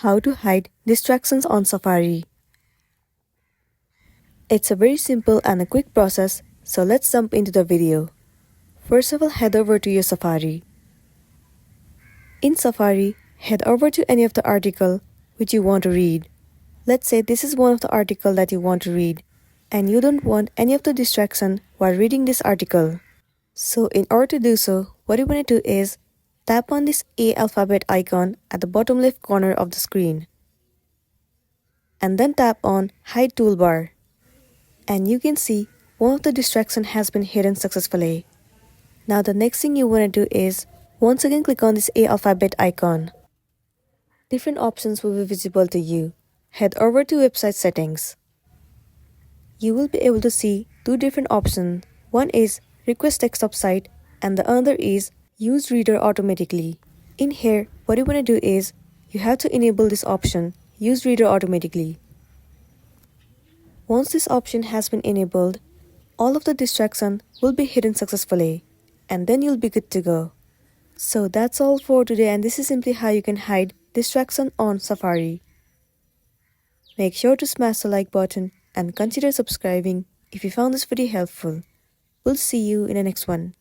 How to hide distractions on Safari. It's a very simple and a quick process, so let's jump into the video. First of all, head over to your Safari. In Safari, head over to any of the article which you want to read. Let's say this is one of the article that you want to read, and you don't want any of the distraction while reading this article. So in order to do so, what you want to do is tap on this A alphabet icon at the bottom left corner of the screen, and then tap on Hide Toolbar. And you can see one of the distraction has been hidden successfully. Now the next thing you want to do is once again click on this A alphabet icon. Different options will be visible to you. Head over to website settings. You will be able to see two different options. One is request desktop site and the other is use reader automatically. In here, what you want to do is you have to enable this option, use reader automatically. Once this option has been enabled, all of the distraction will be hidden successfully, and then you'll be good to go. So that's all for today, and this is simply how you can hide distraction on Safari. Make sure to smash the like button and consider subscribing if you found this video helpful. We'll see you in the next one.